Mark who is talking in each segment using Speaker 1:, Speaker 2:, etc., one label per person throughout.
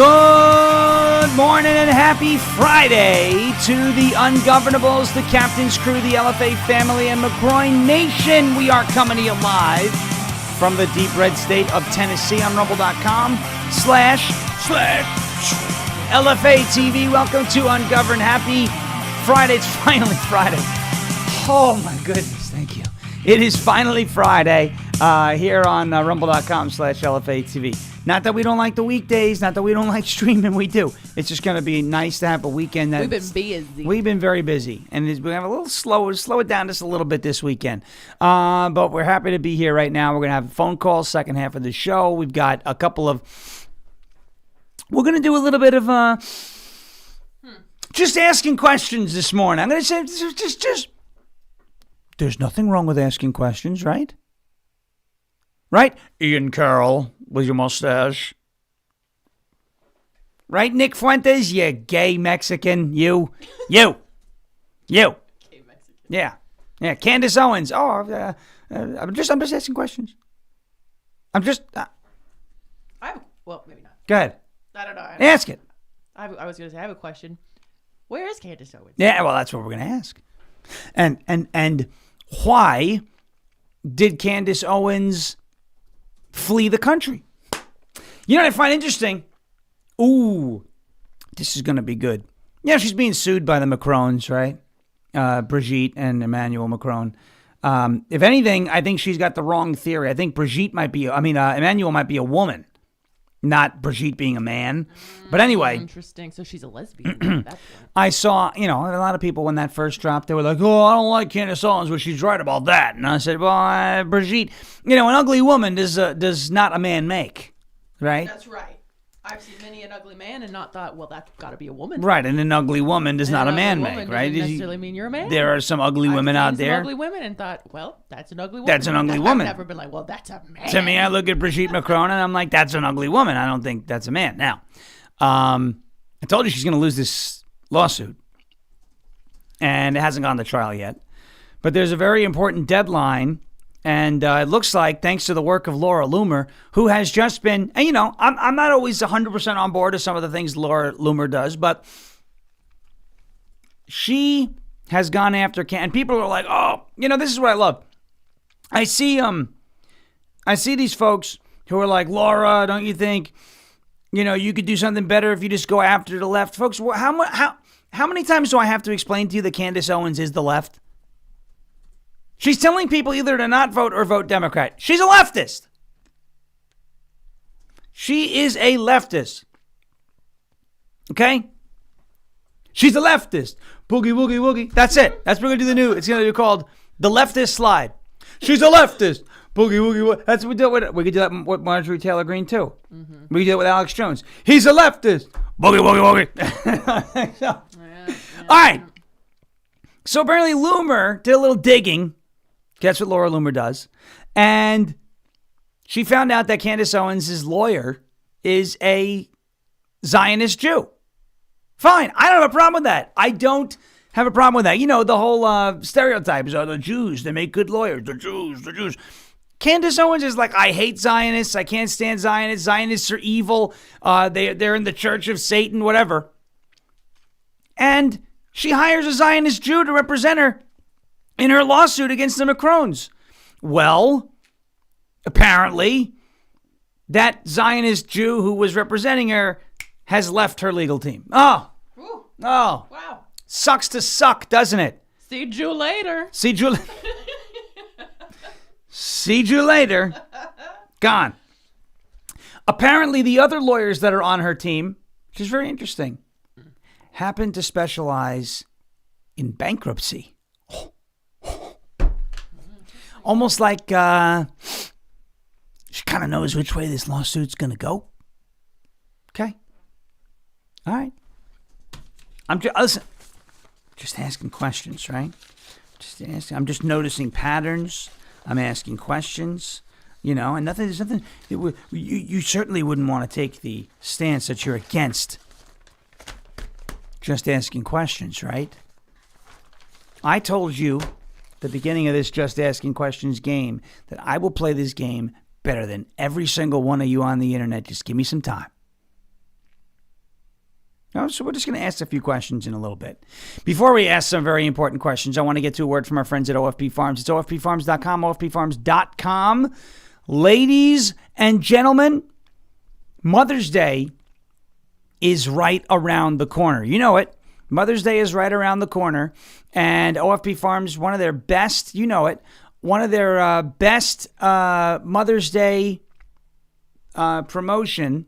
Speaker 1: Good morning and happy Friday to the Ungovernables, the Captain's Crew, the LFA family, and McGroin Nation. We are coming to you live from the deep red state of Tennessee on rumble.com /LFA TV. Welcome to Ungoverned. Happy Friday. It's finally Friday. Oh my goodness. Thank you. It is finally Friday here on rumble.com /LFA TV. Not that we don't like the weekdays, not that we don't like streaming, we do. It's just going to be nice to have a weekend.
Speaker 2: We've been busy.
Speaker 1: We've been very busy. And we have a little slow it down just a little bit this weekend. But we're happy to be here right now. We're going to have a phone call, second half of the show. We've got a couple of... We're going to do a little bit of... just asking questions this morning. I'm going to say just... There's nothing wrong with asking questions, right? Right? Ian Carroll with your mustache. Right, Nick Fuentes? You gay Mexican. You. Gay Mexican. Yeah. Candace Owens. Oh, I'm just asking questions. Well,
Speaker 2: maybe not.
Speaker 1: Go ahead.
Speaker 2: I don't know.
Speaker 1: Ask it.
Speaker 2: I was going to say, I have a question. Where is Candace Owens?
Speaker 1: Yeah, well, that's what we're going to ask. And why did Candace Owens flee the country? You know what I find interesting? Ooh, this is going to be good. Yeah, she's being sued by the Macrons, right? Brigitte and Emmanuel Macron. If anything, I think she's got the wrong theory. I think Emmanuel might be a woman, not Brigitte being a man. But anyway.
Speaker 2: Interesting. So she's a lesbian.
Speaker 1: I saw, a lot of people when that first dropped, they were like, oh, I don't like Candace Owens, but she's right about that. And I said, well, Brigitte, an ugly woman does not a man make, right?
Speaker 2: That's right. I've seen many an ugly man and not thought, well, that's got to be a woman.
Speaker 1: Right, and an ugly woman does not a man make, right?
Speaker 2: Doesn't necessarily mean you're a man.
Speaker 1: There are some ugly women out there.
Speaker 2: Ugly women and thought, well, that's an ugly woman.
Speaker 1: That's an ugly woman.
Speaker 2: I've never been like, well, that's a man.
Speaker 1: To me, I look at Brigitte Macron and I'm like, that's an ugly woman. I don't think that's a man. Now, I told you she's going to lose this lawsuit, and it hasn't gone to trial yet. But there's a very important deadline. And it looks like, thanks to the work of Laura Loomer, who has just been, and I'm not always 100% on board with some of the things Laura Loomer does, but she has gone after, and people are like, oh, this is what I love. I see these folks who are like, Laura, don't you think, you could do something better if you just go after the left? Folks, how many times do I have to explain to you that Candace Owens is the left? She's telling people either to not vote or vote Democrat. She's a leftist. She is a leftist. Okay? She's a leftist. Boogie, woogie, woogie. That's it. That's what we're going to do it's going to be called the leftist slide. She's a leftist. Boogie, woogie, woogie. That's what we do with it. We could do that with Marjorie Taylor Greene, too. Mm-hmm. We could do it with Alex Jones. He's a leftist. Boogie, woogie, woogie. So, all right. So apparently Loomer did a little digging. That's what Laura Loomer does. And she found out that Candace Owens' lawyer is a Zionist Jew. Fine. I don't have a problem with that. I don't have a problem with that. The whole stereotype is, the Jews, they make good lawyers. The Jews. Candace Owens is like, I hate Zionists. I can't stand Zionists. Zionists are evil. They're in the church of Satan, whatever. And she hires a Zionist Jew to represent her in her lawsuit against the Macrons. Well, apparently, that Zionist Jew who was representing her has left her legal team. Oh. Wow. Sucks to suck, doesn't it?
Speaker 2: See you later.
Speaker 1: See you later. Gone. Apparently, the other lawyers that are on her team, which is very interesting, happen to specialize in bankruptcy. Almost like she kind of knows which way this lawsuit's going to go. Okay. All right. Listen, just asking questions, right? I'm just noticing patterns. I'm asking questions, and there's nothing. You certainly wouldn't want to take the stance that you're against just asking questions, right? I told you the beginning of this Just Asking Questions game that I will play this game better than every single one of you on the internet. Just give me some time. So we're just going to ask a few questions in a little bit. Before we ask some very important questions, I want to get to a word from our friends at OFP Farms. It's OFPFarms.com, OFPFarms.com. Ladies and gentlemen, Mother's Day is right around the corner. You know it. Mother's Day is right around the corner. And OFP Farms, one of their best, you know it, one of their best Mother's Day promotion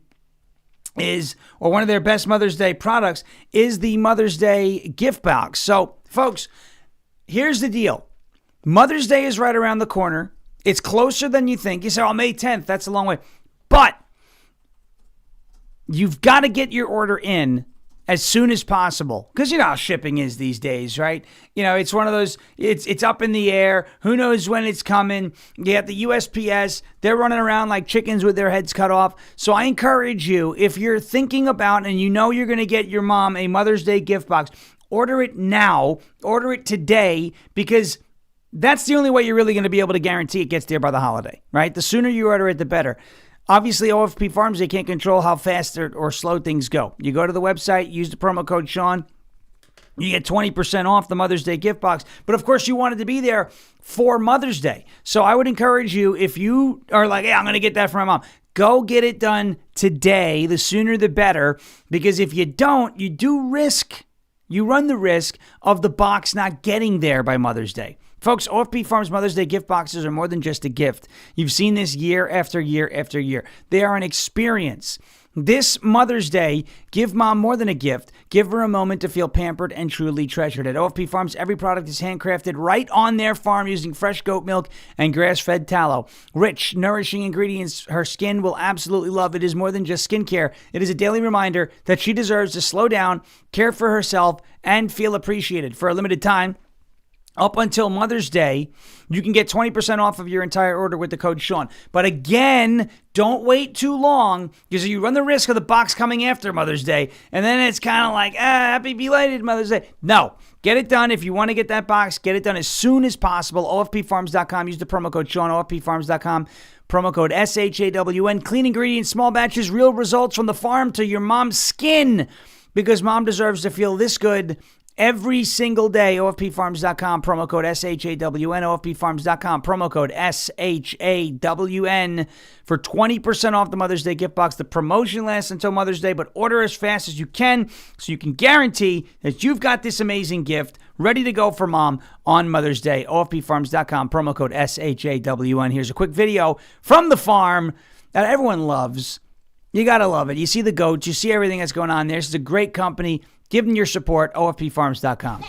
Speaker 1: is, or one of their best Mother's Day products is the Mother's Day gift box. So, folks, here's the deal. Mother's Day is right around the corner. It's closer than you think. You say, oh, May 10th, that's a long way. But you've got to get your order in as soon as possible. Because you know how shipping is these days, right? You know, it's one of those, it's up in the air. Who knows when it's coming? You got the USPS. They're running around like chickens with their heads cut off. So I encourage you, if you're thinking about and you know you're going to get your mom a Mother's Day gift box, order it now. Order it today, because that's the only way you're really going to be able to guarantee it gets there by the holiday, right? The sooner you order it, the better. Obviously, OFP Farms, they can't control how fast or slow things go. You go to the website, use the promo code Sean, you get 20% off the Mother's Day gift box. But of course, you wanted to be there for Mother's Day. So I would encourage you, if you are like, hey, I'm going to get that for my mom, go get it done today. The sooner the better. Because if you don't, you run the risk of the box not getting there by Mother's Day. Folks, OFP Farms Mother's Day gift boxes are more than just a gift. You've seen this year after year after year. They are an experience. This Mother's Day, give mom more than a gift. Give her a moment to feel pampered and truly treasured. At OFP Farms, every product is handcrafted right on their farm using fresh goat milk and grass-fed tallow. Rich, nourishing ingredients her skin will absolutely love. It is more than just skincare. It is a daily reminder that she deserves to slow down, care for herself, and feel appreciated. For a limited time, up until Mother's Day, you can get 20% off of your entire order with the code Sean. But again, don't wait too long, because you run the risk of the box coming after Mother's Day, and then it's kind of like, happy belated Mother's Day. No, get it done. If you want to get that box, get it done as soon as possible. OFPFarms.com. Use the promo code Sean, OFPFarms.com. Promo code SHAWN. Clean ingredients, small batches, real results from the farm to your mom's skin, because mom deserves to feel this good every single day. OFPFarms.com, promo code SHAWN, OFPFarms.com, promo code SHAWN for 20% off the Mother's Day gift box. The promotion lasts until Mother's Day, but order as fast as you can so you can guarantee that you've got this amazing gift ready to go for mom on Mother's Day. OFPFarms.com, promo code SHAWN. Here's a quick video from the farm that everyone loves. You got to love it. You see the goats. You see everything that's going on there. This is a great company. Give them your support, OFPFarms.com.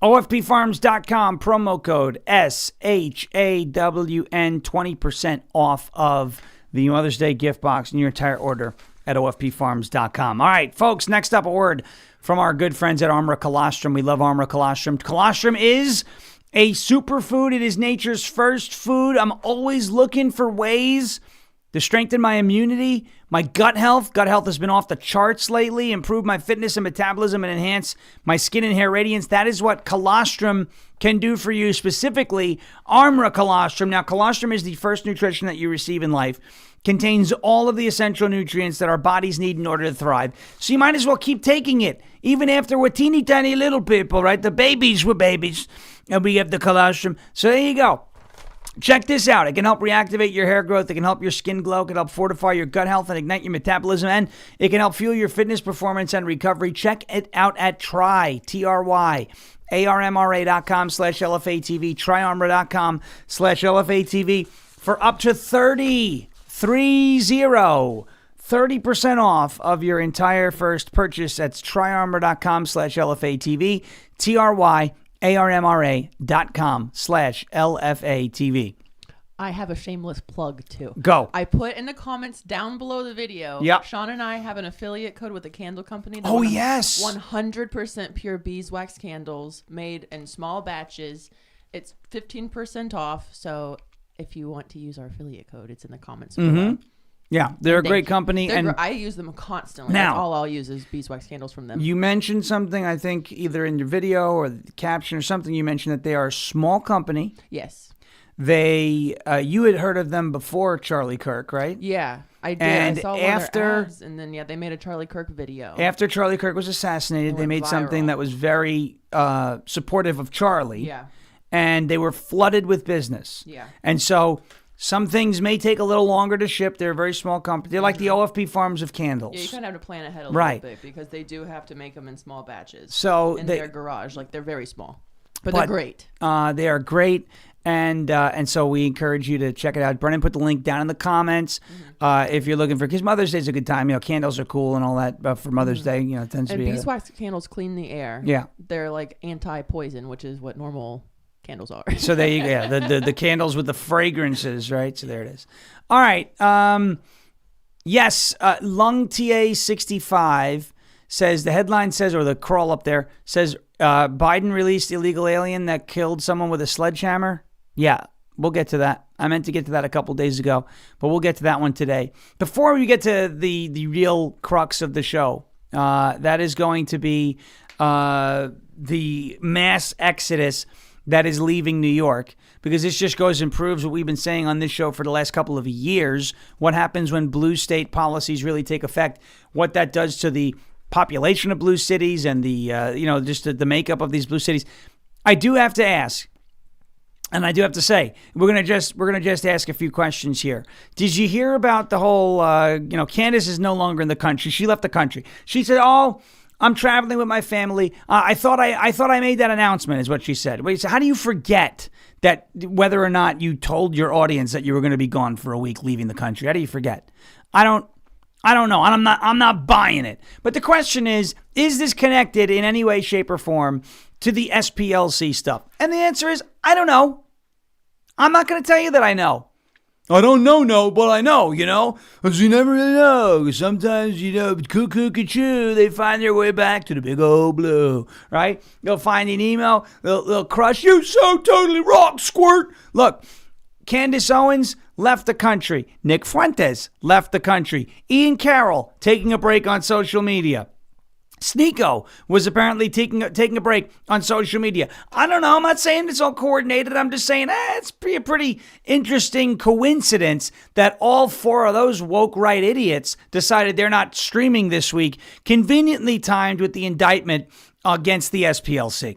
Speaker 1: OFPFarms.com, promo code SHAWN, 20% off of the Mother's Day gift box and your entire order at OFPFarms.com. All right, folks, next up, a word from our good friends at Armra Colostrum. We love Armra Colostrum. Colostrum is a superfood. It is nature's first food. I'm always looking for ways to strengthen my immunity, my gut health. Gut health has been off the charts lately. Improve my fitness and metabolism and enhance my skin and hair radiance. That is what colostrum can do for you, specifically Armra Colostrum. Now, colostrum is the first nutrition that you receive in life. Contains all of the essential nutrients that our bodies need in order to thrive. So you might as well keep taking it, even after we're teeny tiny little people, right? The babies were babies, and we have the colostrum. So there you go. Check this out. It can help reactivate your hair growth. It can help your skin glow. It can help fortify your gut health and ignite your metabolism. And it can help fuel your fitness, performance, and recovery. Check it out at ARMRA.com/LFATV, tryarmra.com/LFATV for up to 30% off of your entire first purchase. That's tryarmra.com/LFATV, TRYARMRA.com/LFATV.
Speaker 2: I have a shameless plug too.
Speaker 1: Go.
Speaker 2: I put in the comments down below the video.
Speaker 1: Yep.
Speaker 2: Sean and I have an affiliate code with a candle company.
Speaker 1: Oh, yes.
Speaker 2: 100% pure beeswax candles made in small batches. It's 15% off. So if you want to use our affiliate code, it's in the comments below.
Speaker 1: Yeah, they're a great company. And
Speaker 2: I use them constantly.
Speaker 1: Now,
Speaker 2: that's all I'll use is beeswax candles from them.
Speaker 1: You mentioned something, I think, either in your video or the caption or something. You mentioned that they are a small company.
Speaker 2: Yes.
Speaker 1: You had heard of them before Charlie Kirk, right?
Speaker 2: Yeah, I did.
Speaker 1: And
Speaker 2: I saw one of their ads, and then they made a Charlie Kirk video.
Speaker 1: After Charlie Kirk was assassinated, they made something
Speaker 2: viral.
Speaker 1: that was very supportive of Charlie.
Speaker 2: Yeah.
Speaker 1: And they were flooded with business.
Speaker 2: Yeah.
Speaker 1: And so some things may take a little longer to ship. They're a very small company. They're like the OFP Farms of candles.
Speaker 2: Yeah, you kind of have to plan ahead a
Speaker 1: Right.
Speaker 2: little bit because they do have to make them in small batches.
Speaker 1: So
Speaker 2: in
Speaker 1: they-
Speaker 2: their garage, they're very small, but they're great.
Speaker 1: They are great. And so we encourage you to check it out. Brennan put the link down in the comments if you're looking for, because Mother's Day is a good time. Candles are cool and all that, but for Mother's Day, it tends to
Speaker 2: And
Speaker 1: be.
Speaker 2: beeswax candles clean the air.
Speaker 1: Yeah.
Speaker 2: They're like anti-poison, which is what normal candles are.
Speaker 1: So there you go. Yeah, the candles with the fragrances, right? So there it is. All right. Yes, Lung TA 65 says, the headline says, or the crawl up there says, Biden released illegal alien that killed someone with a sledgehammer. Yeah, we'll get to that. I meant to get to that a couple days ago, but we'll get to that one today. Before we get to the real crux of the show, that is going to be the mass exodus that is leaving New York, because this just goes and proves what we've been saying on this show for the last couple of years. What happens when blue state policies really take effect, what that does to the population of blue cities and the just the makeup of these blue cities. I do have to ask, and I do have to say, we're gonna just ask a few questions here. Did you hear about the whole Candace is no longer in the country? She left the country. She said, "Oh, I'm traveling with my family. I thought I made that announcement," is what she said. Wait, so how do you forget that, whether or not you told your audience that you were going to be gone for a week, leaving the country? How do you forget? I don't know. And I'm not buying it. But the question is this connected in any way, shape, or form to the SPLC stuff? And the answer is, I don't know. I'm not going to tell you that I know. I don't know, but I know, because you never really know. Sometimes, cuckoo, they find their way back to the big old blue, right? They'll find an email, they'll crush you so totally rock, squirt. Look, Candace Owens left the country. Nick Fuentes left the country. Ian Carroll taking a break on social media. Sneeko was apparently taking a break on social media. I don't know. I'm not saying it's all coordinated. I'm just saying it's a pretty interesting coincidence that all four of those woke right idiots decided they're not streaming this week, conveniently timed with the indictment against the SPLC.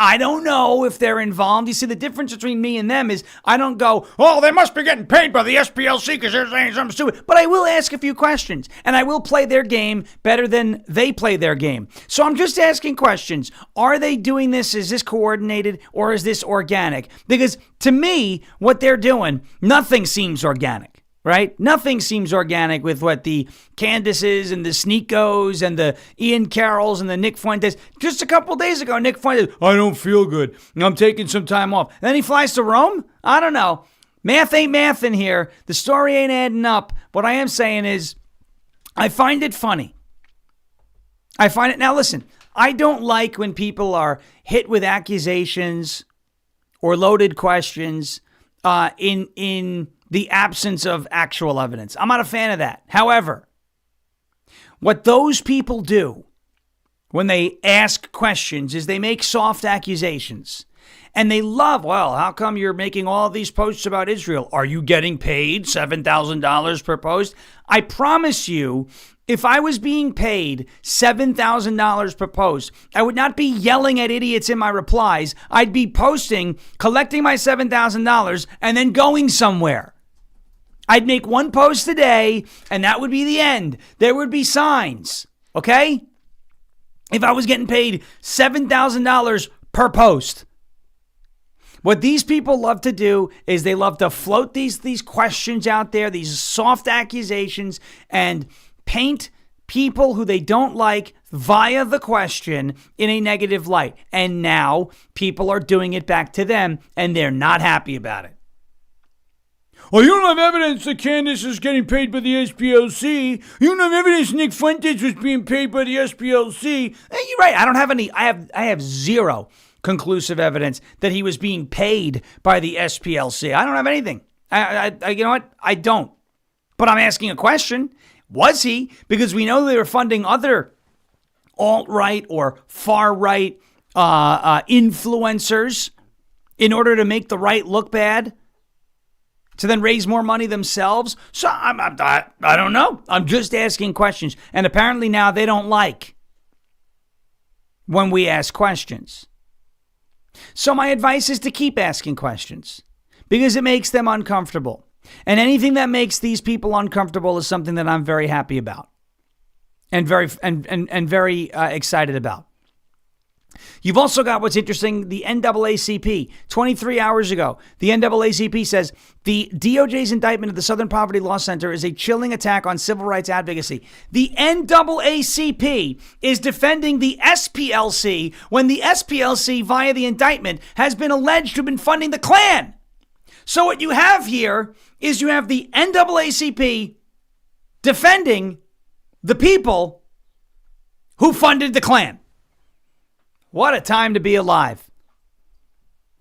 Speaker 1: I don't know if they're involved. You see, the difference between me and them is I don't go, "Oh, they must be getting paid by the SPLC because they're saying something stupid." But I will ask a few questions, and I will play their game better than they play their game. So I'm just asking questions. Are they doing this? Is this coordinated, or is this organic? Because to me, what they're doing, nothing seems organic. Right? Nothing seems organic with what the Candaces and the Sneekos and the Ian Carrolls and the Nick Fuentes. Just a couple days ago, Nick Fuentes, "I don't feel good. I'm taking some time off." And then he flies to Rome? I don't know. Math ain't math in here. The story ain't adding up. What I am saying is, I find it funny. Now listen, I don't like when people are hit with accusations or loaded questions in the absence of actual evidence. I'm not a fan of that. However, what those people do when they ask questions is they make soft accusations. And they love, well, how come you're making all these posts about Israel? Are you getting paid $7,000 per post? I promise you, if I was being paid $7,000 per post, I would not be yelling at idiots in my replies. I'd be posting, collecting my $7,000, and then going somewhere. I'd make one post a day, and that would be the end. There would be signs, okay? If I was getting paid $7,000 per post. What these people love to do is they love to float these questions out there, these soft accusations, and paint people who they don't like via the question in a negative light. And now people are doing it back to them, and they're not happy about it. Well, you don't have evidence that Candace is getting paid by the SPLC. You don't have evidence Nick Fuentes was being paid by the SPLC. You're right. I don't have any. I have zero conclusive evidence that he was being paid by the SPLC. I don't have anything. I you know what? I don't. But I'm asking a question. Was he? Because we know they were funding other alt-right or far-right influencers in order to make the right look bad, to then raise more money themselves. So I don't know. I'm just asking questions. And apparently now they don't like when we ask questions. So my advice is to keep asking questions because it makes them uncomfortable. And anything that makes these people uncomfortable is something that I'm very happy about and very excited about. You've also got what's interesting, the NAACP. 23 hours ago, the NAACP says the DOJ's indictment of the Southern Poverty Law Center is a chilling attack on civil rights advocacy. The NAACP is defending the SPLC when the SPLC, via the indictment, has been alleged to have been funding the Klan. So what you have here is you have the NAACP defending the people who funded the Klan. What a time to be alive.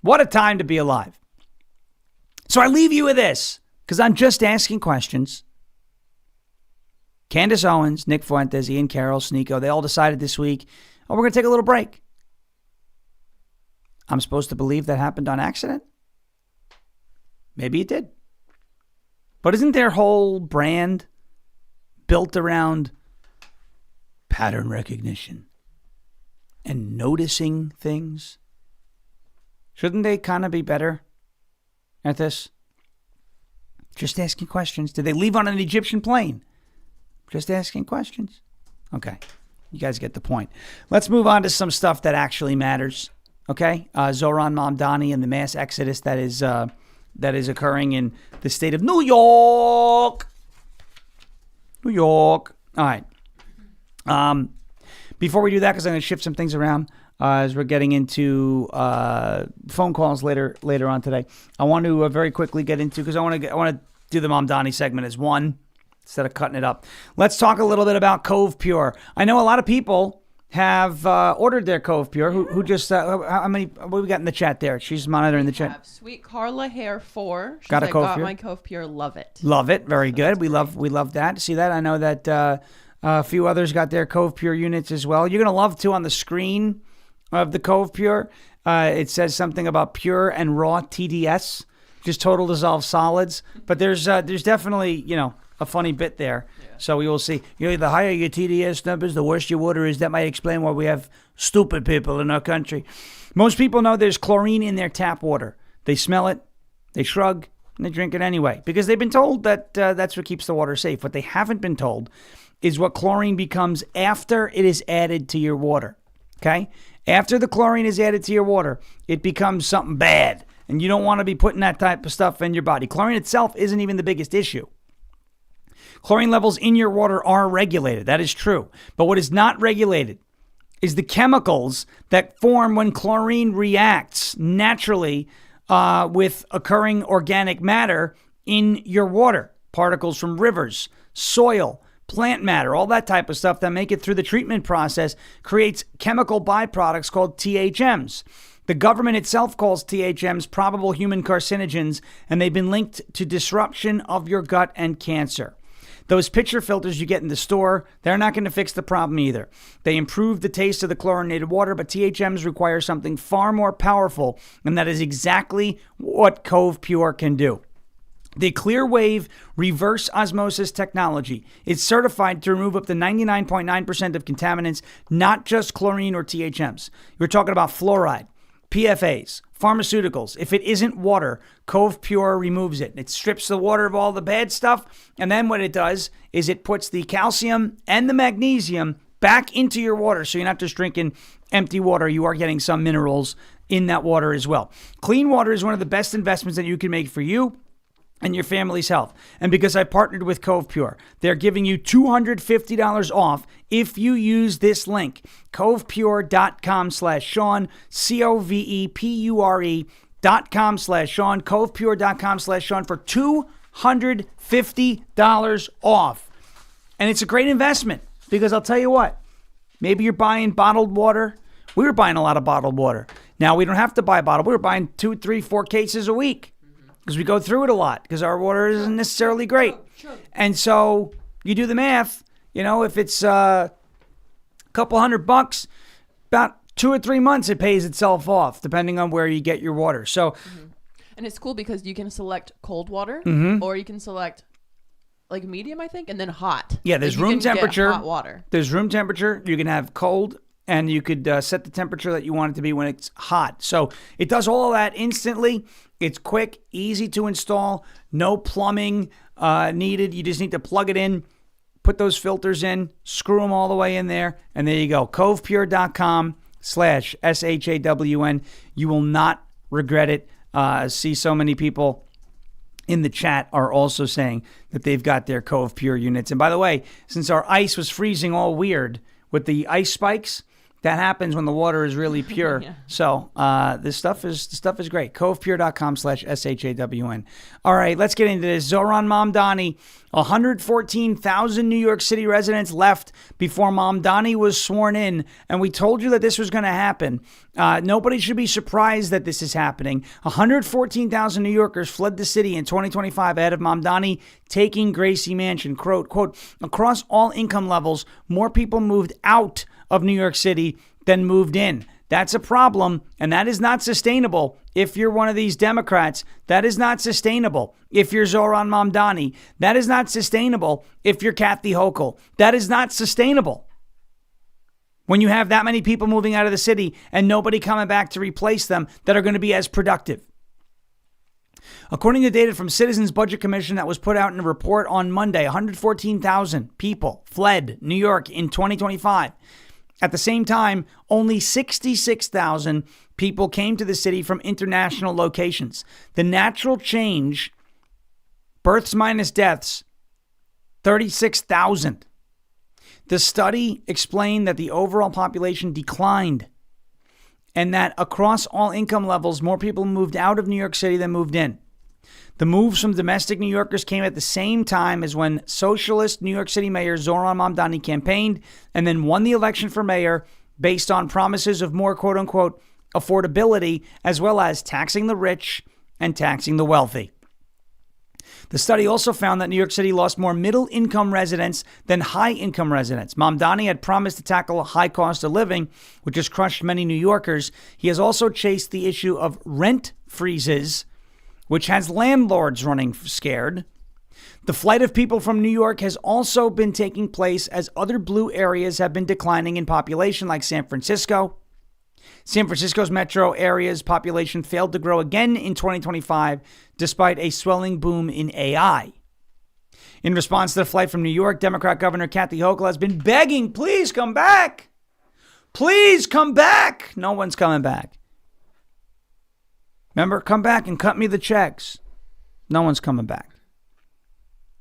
Speaker 1: What a time to be alive. So I leave you with this, because I'm just asking questions. Candace Owens, Nick Fuentes, Ian Carroll, Sneeko, they all decided this week, we're going to take a little break. I'm supposed to believe that happened on accident? Maybe it did. But isn't their whole brand built around pattern recognition and noticing things? Shouldn't they kind of be better at this? Just asking questions. Did they leave on an Egyptian plane? Just asking questions. Okay. You guys get the point. Let's move on to some stuff that actually matters. Okay. Zoran Mamdani and the mass exodus that is occurring in the state of New York. New York. All right. Before we do that, because I'm going to shift some things around as we're getting into phone calls later on today, I want to very quickly get into, because I want to do the Mamdani segment as one instead of cutting it up. Let's talk a little bit about Cove Pure. I know a lot of people have ordered their Cove Pure. Who just how many? What do we got in the chat there? She's monitoring the chat.
Speaker 2: Sweet Carla Hair 4. She's
Speaker 1: got a Cove Pure.
Speaker 2: My Cove Pure. Love it.
Speaker 1: Love it. Very good. We love that. See that? I know that a few others got their Cove Pure units as well. You're gonna love too on the screen of the Cove Pure. It says something about pure and raw TDS, just total dissolved solids. But there's definitely a funny bit there. Yeah. So we will see. The higher your TDS numbers, the worse your water is. That might explain why we have stupid people in our country. Most people know there's chlorine in their tap water. They smell it, they shrug, and they drink it anyway because they've been told that that's what keeps the water safe. What they haven't been told is what chlorine becomes after it is added to your water. Okay? After the chlorine is added to your water, it becomes something bad. And you don't want to be putting that type of stuff in your body. Chlorine itself isn't even the biggest issue. Chlorine levels in your water are regulated. That is true. But what is not regulated is the chemicals that form when chlorine reacts naturally with occurring organic matter in your water. Particles from rivers, soil, plant matter, all that type of stuff that make it through the treatment process creates chemical byproducts called THMs. The government itself calls THMs probable human carcinogens, and they've been linked to disruption of your gut and cancer. Those pitcher filters you get in the store, they're not going to fix the problem either. They improve the taste of the chlorinated water, but THMs require something far more powerful, and that is exactly what Cove Pure can do. The Clearwave reverse osmosis technology is certified to remove up to 99.9% of contaminants, not just chlorine or THMs. We're talking about fluoride, PFAs, pharmaceuticals. If it isn't water, Cove Pure removes it. It strips the water of all the bad stuff, and then what it does is it puts the calcium and the magnesium back into your water, so you're not just drinking empty water. You are getting some minerals in that water as well. Clean water is one of the best investments that you can make for you and your family's health. And because I partnered with Cove Pure, they're giving you $250 off if you use this link, covepure.com/Sean, covepure.com/Sean, covepure.com/Sean for $250 off. And it's a great investment because I'll tell you what, maybe you're buying bottled water. We were buying a lot of bottled water. Now we don't have to buy bottled. We were buying 2, 3, 4 cases a week, because we go through it a lot, because our water isn't necessarily great. And so you do the math, if it's a couple $100, about 2 or 3 months it pays itself off, depending on where you get your water. So,
Speaker 2: and it's cool because you can select cold water, or you can select like medium, I think, and then hot.
Speaker 1: Yeah, there's room temperature.
Speaker 2: Hot water.
Speaker 1: There's room temperature. You can have cold, and you could set the temperature that you want it to be when it's hot. So it does all of that instantly. It's quick, easy to install, no plumbing needed. You just need to plug it in, put those filters in, screw them all the way in there, and there you go. covepure.com/SHAWN. You will not regret it. See so many people in the chat are also saying that they've got their Cove Pure units. And by the way, since our ice was freezing all weird with the ice spikes, that happens when the water is really pure.
Speaker 2: Yeah.
Speaker 1: So this stuff is great. Covepure.com/SHAWN. All right, let's get into this. Zoran Mamdani, 114,000 New York City residents left before Mamdani was sworn in, and we told you that this was going to happen. Nobody should be surprised that this is happening. 114,000 New Yorkers fled the city in 2025 ahead of Mamdani taking Gracie Mansion. Quote, across all income levels, more people moved out of New York City than moved in. That's a problem, and that is not sustainable. If you're one of these Democrats, that is not sustainable. If you're Zoran Mamdani, that is not sustainable. If you're Kathy Hochul, that is not sustainable. When you have that many people moving out of the city and nobody coming back to replace them that are going to be as productive. According to data from Citizens Budget Commission that was put out in a report on Monday, 114,000 people fled New York in 2025. At the same time, only 66,000 people came to the city from international locations. The natural change, births minus deaths, 36,000. The study explained that the overall population declined and that across all income levels, more people moved out of New York City than moved in. The moves from domestic New Yorkers came at the same time as when socialist New York City Mayor Zoran Mamdani campaigned and then won the election for mayor based on promises of more quote-unquote affordability, as well as taxing the rich and taxing the wealthy. The study also found that New York City lost more middle-income residents than high-income residents. Mamdani had promised to tackle a high cost of living, which has crushed many New Yorkers. He has also chased the issue of rent freezes, which has landlords running scared. The flight of people from New York has also been taking place as other blue areas have been declining in population, like San Francisco. San Francisco's metro area's population failed to grow again in 2025, despite a swelling boom in AI. In response to the flight from New York, Democrat Governor Kathy Hochul has been begging, please come back. Please come back. No one's coming back. Remember, come back and cut me the checks. No one's coming back.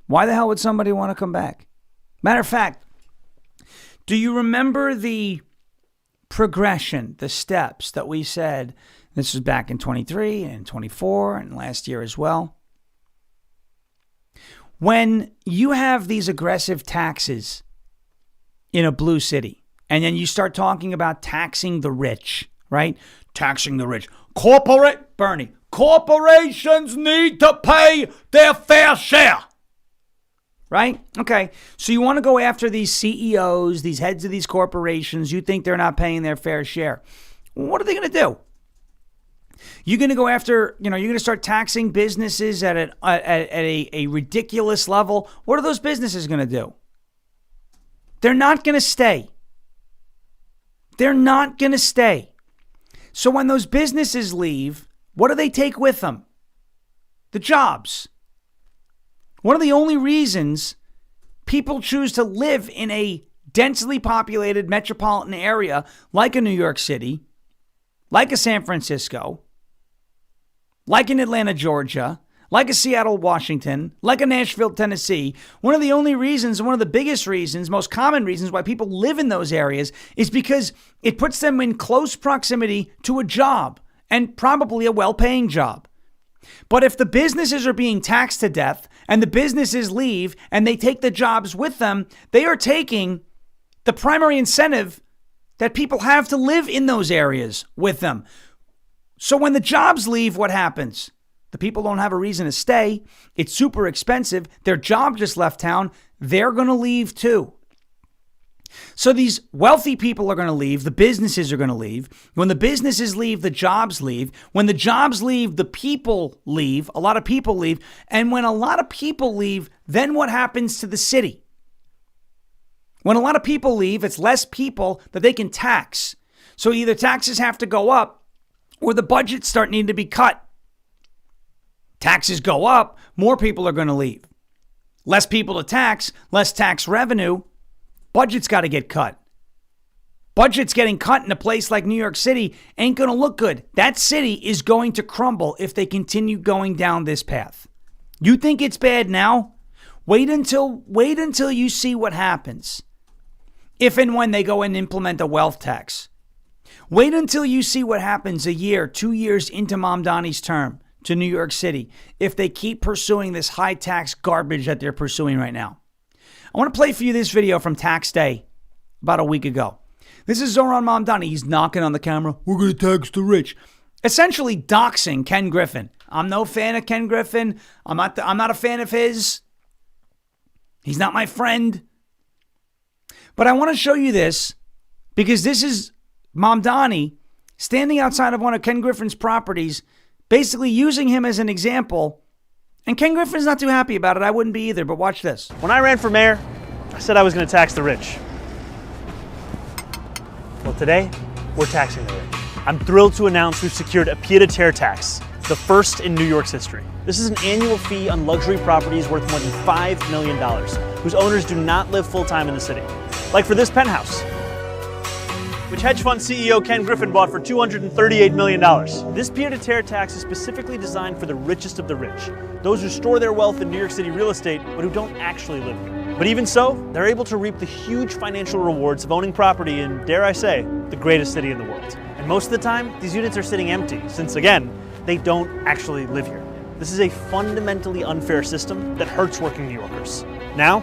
Speaker 1: Why the hell would somebody want to come back? Matter of fact, do you remember the progression, the steps that we said? This was back in 23 and 24 and last year as well. When you have these aggressive taxes in a blue city, and then you start talking about taxing the rich, right? Taxing the rich. Corporations need to pay their fair share. right? Okay. So you want to go after these CEOs, these heads of these corporations. You think they're not paying their fair share. What are they going to do? You're going to go after, you're going to start taxing businesses at a ridiculous level. What are those businesses going to do? They're not going to stay. They're not going to stay. So when those businesses leave, what do they take with them? The jobs. One of the only reasons people choose to live in a densely populated metropolitan area like a New York City, like a San Francisco, like in Atlanta, Georgia, like a Seattle, Washington, like a Nashville, Tennessee, one of the only reasons, one of the biggest reasons, most common reasons why people live in those areas is because it puts them in close proximity to a job, and probably a well-paying job. But if the businesses are being taxed to death and the businesses leave and they take the jobs with them, they are taking the primary incentive that people have to live in those areas with them. So when the jobs leave, what happens? The people don't have a reason to stay. It's super expensive. Their job just left town. They're going to leave too. So these wealthy people are going to leave. The businesses are going to leave. When the businesses leave, the jobs leave. When the jobs leave, the people leave. A lot of people leave. And when a lot of people leave, then what happens to the city? When a lot of people leave, it's less people that they can tax. So either taxes have to go up or the budgets start needing to be cut. Taxes go up, more people are going to leave. Less people to tax, less tax revenue. Budget's got to get cut. Budget's getting cut in a place like New York City ain't going to look good. That city is going to crumble if they continue going down this path. You think it's bad now? Wait until you see what happens. If and when they go and implement a wealth tax. Wait until you see what happens a year, 2 years into Mamdani's term to New York City if they keep pursuing this high tax garbage that they're pursuing right now. I want to play for you this video from Tax Day about a week ago. This is Zoran Mamdani. He's knocking on the camera. We're going to tax the rich. Essentially doxing Ken Griffin. I'm no fan of Ken Griffin. I'm not a fan of his. He's not my friend. But I want to show you this because this is Mamdani standing outside of one of Ken Griffin's properties, basically using him as an example. And Ken Griffin's not too happy about it. I wouldn't be either, but watch this.
Speaker 3: When I ran for mayor, I said I was going to tax the rich. Well, today, we're taxing the rich. I'm thrilled to announce we've secured a pied-à-terre tax, the first in New York's history. This is an annual fee on luxury properties worth more than $5 million, whose owners do not live full-time in the city. Like for this penthouse, which hedge fund CEO Ken Griffin bought for $238 million. This pied-à-terre tax is specifically designed for the richest of the rich, those who store their wealth in New York City real estate, but who don't actually live here. But even so, they're able to reap the huge financial rewards of owning property in, dare I say, the greatest city in the world. And most of the time, these units are sitting empty, since again, they don't actually live here. This is a fundamentally unfair system that hurts working New Yorkers. Now,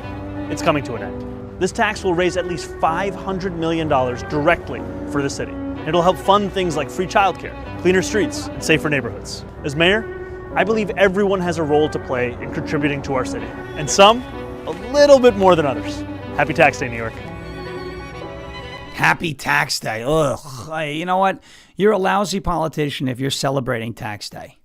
Speaker 3: it's coming to an end. This tax will raise at least $500 million directly for the city. It'll help fund things like free childcare, cleaner streets, and safer neighborhoods. As mayor, I believe everyone has a role to play in contributing to our city, and some a little bit more than others. Happy Tax Day, New York.
Speaker 1: Happy Tax Day. Ugh. You know what? You're a lousy politician if you're celebrating Tax Day.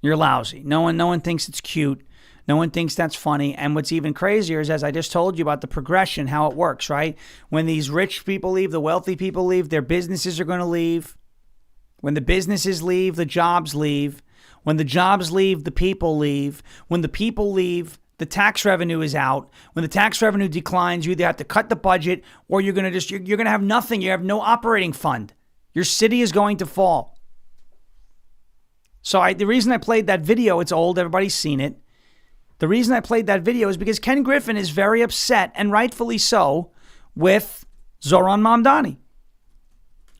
Speaker 1: You're lousy. No one thinks it's cute. No one thinks that's funny. And what's even crazier is, as I just told you about the progression, how it works, right? When these rich people leave, the wealthy people leave, their businesses are going to leave. When the businesses leave, the jobs leave. When the jobs leave, the people leave. When the people leave, the tax revenue is out. When the tax revenue declines, you either have to cut the budget or you're going to have nothing. You have no operating fund. Your city is going to fall. So the reason I played that video, it's old, everybody's seen it. The reason I played that video is because Ken Griffin is very upset, and rightfully so, with Zoran Mamdani.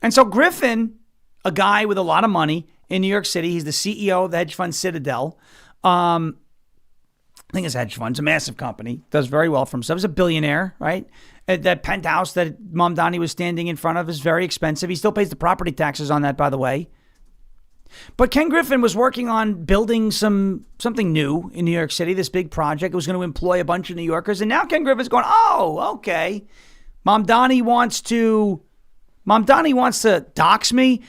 Speaker 1: And so Griffin, a guy with a lot of money in New York City, he's the CEO of the hedge fund Citadel. I think it's a hedge fund. It's a massive company. Does very well for himself. He's a billionaire, right? That penthouse that Mamdani was standing in front of is very expensive. He still pays the property taxes on that, by the way. But Ken Griffin was working on building something new in New York City, this big project. It was going to employ a bunch of New Yorkers. And now Ken Griffin's going, oh, okay. Mamdani wants to dox me.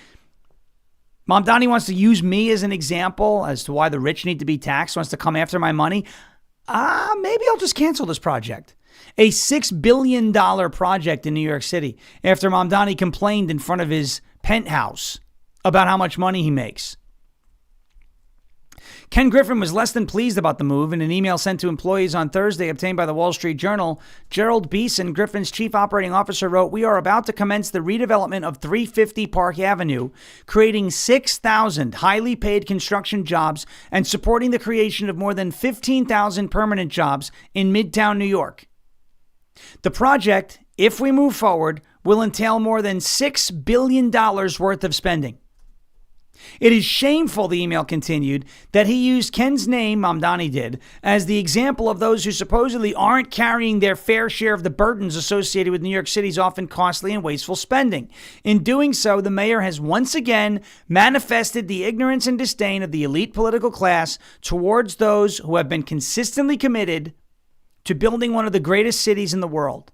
Speaker 1: Mamdani wants to use me as an example as to why the rich need to be taxed, wants to come after my money. Maybe I'll just cancel this project. A $6 billion project in New York City after Mamdani complained in front of his penthouse about how much money he makes. Ken Griffin was less than pleased about the move. In an email sent to employees on Thursday obtained by the Wall Street Journal, Gerald Beeson, Griffin's chief operating officer, wrote, "We are about to commence the redevelopment of 350 Park Avenue, creating 6,000 highly paid construction jobs and supporting the creation of more than 15,000 permanent jobs in Midtown New York. The project, if we move forward, will entail more than $6 billion worth of spending. It is shameful," the email continued, "that he used Ken's name, Mamdani did, as the example of those who supposedly aren't carrying their fair share of the burdens associated with New York City's often costly and wasteful spending. In doing so, the mayor has once again manifested the ignorance and disdain of the elite political class towards those who have been consistently committed to building one of the greatest cities in the world."